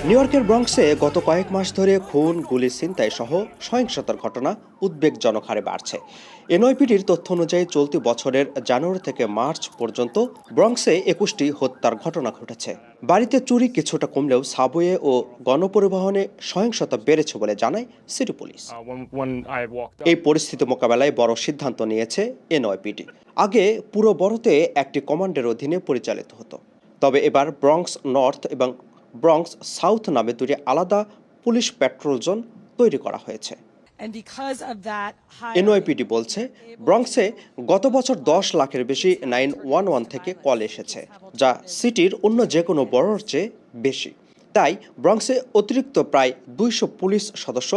New ইয়র্কের ব্রঙ্কসে গত কয়েক মাস ধরে খুন, গুলি, ছিনতাই সহ সহিংসতার ঘটনা উদ্বেগজনক হারে বাড়ছে। এনওয়াইপিডির তথ্য অনুযায়ী চলতি বছরের জানুয়ারি থেকে মার্চ পর্যন্ত ব্রঙ্কসে ২১টি হত্যার ঘটনা ঘটেছে। বাড়িতে চুরি কিছুটা কমলেও সাবওয়ে ও গণপরিবহনে সহিংসতা বেড়েছে বলে জানায় সিটি পুলিশ। এই পরিস্থিতি মোকাবেলায় বড় সিদ্ধান্ত নিয়েছে এনওয়াইপিডি। আগে পুরো বড়তে একটি কমান্ডের অধীনে পরিচালিত হতো, তবে এবার ব্রঙ্কস নর্থ এবং ব্রঙ্কস সাউথ নামে দুটি আলাদা পুলিশ প্যাট্রোল জোন তৈরি করা হয়েছে। এনওয়াইপিডি বলছে, ব্রঙ্কসে গত বছর 10 লাখের বেশি 911 থেকে কল এসেছে, যা সিটির অন্য যে কোনো বড়োর চেয়ে বেশি। তাই ব্রঙ্কসে অতিরিক্ত প্রায় 200 পুলিশ সদস্য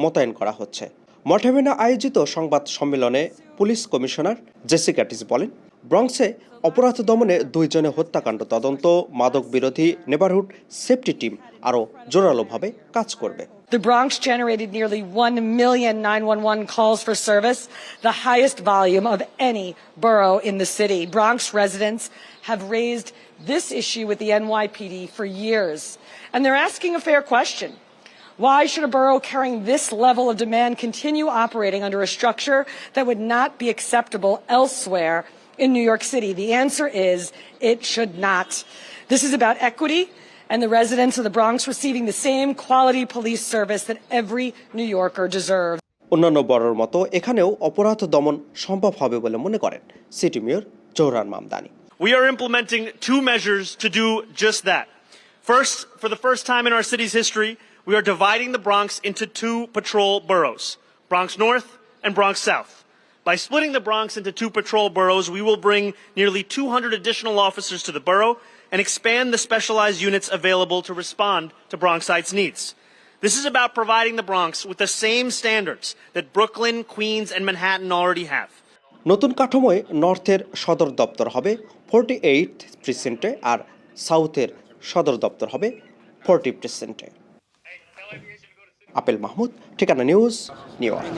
মোতায়েন করা হচ্ছে। মন্টেভিনা আয়োজিত সংবাদ সম্মেলনে পুলিশ কমিশনার জেসিকা টিস বলেন, ব্রঙ্কসে অপরাধ দমনে 2 জনের হত্যাকাণ্ড তদন্ত, মাদক বিরোধী নেবারহুড সেফটি টিম আরও জোরালোভাবে কাজ করবে। The Bronx generated nearly 1 million 911 calls for service, the highest volume of any borough in the city. Bronx residents have raised this issue with the NYPD for years, and they're asking a fair question. Why should a borough carrying this level of demand continue operating under a structure that would not be acceptable elsewhere in New York City? The answer is it should not. This is about equity and the residents of the Bronx receiving the same quality police service that every New Yorker deserves. অন্যান্য বড়র মতো এখানেও অপরাধ দমন সম্ভব হবে বলে মনে করেন city mayor Zohran Mamdani. We are implementing 2 measures to do just that. First, for the first time in our city's history, we are dividing the Bronx into 2 patrol boroughs, Bronx North and Bronx South. By splitting the Bronx into 2 patrol boroughs, we will bring nearly 200 additional officers to the borough and expand the specialized units available to respond to Bronxites' needs. This is about providing the Bronx with the same standards that Brooklyn, Queens, and Manhattan already have. নতুন কাঠামোয় নর্থের সদর দপ্তর হবে 48th প্রিসিন্টে আর সাউথের সদর দপ্তর হবে 40 প্রিসিন্টে। Apple Mahmud, ঠিকানা news, new York.